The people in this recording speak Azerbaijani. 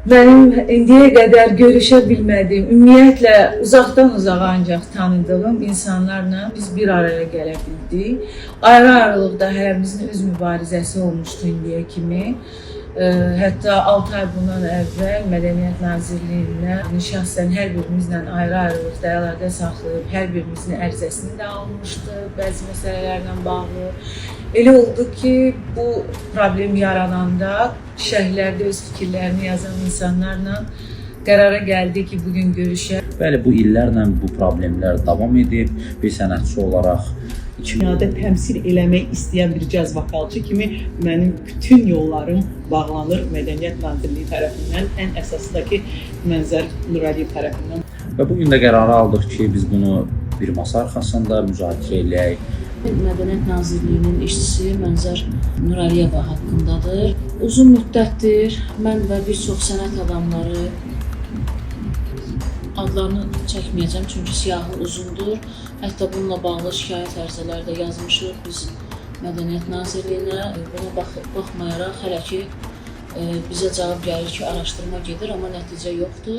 Mənim indiyə qədər görüşə bilmədiyim, ümumiyyətlə uzaqdan uzağa ancaq tanıdığım insanlarla biz bir araya gələ bildik. Ayrı-ayrılıqda hərəmizin öz mübarizəsi olmuşdu indiyə kimi. Hətta 6 ay bundan əvvəl Mədəniyyət Nazirliyinə şəxsən hər birimizlə ayrı-ayrılıqda əlaqə saxlayıb, hər birimizin ərizəsini də almışdı bəzi məsələlərlə bağlı. Elə oldu ki, bu problem yarananda şərhlərdə öz fikirlərini yazan insanlarla qərara gəldi ki, bugün görüşək. Bəli, bu illərlə bu problemlər davam edib. Bir sənətçi olaraq Dünyada təmsil eləmək istəyən bir caz vokalçı kimi mənim bütün yollarım bağlanır Mədəniyyət Nazirliyi tərəfindən, ən əsası da ki, Mənzər Nurəliyev tərəfindən. Və bugün də qərarı aldıq ki, biz bunu bir masa arxasında müzakirə eləyək. Mədəniyyət Nazirliyinin işçisi Mənzər Nurəliyeva haqqındadır. Uzun müddətdir mən və bir çox sənət adamları adlarını çəkməyəcəm çünki siyahı uzundur. Hətta bununla bağlı şikayət ərizələri də yazmışıq biz Mədəniyyət Nazirliyinə. Buna baxmayaraq hələ ki bizə cavab gəlir ki, araşdırma gedir, amma nəticə yoxdur.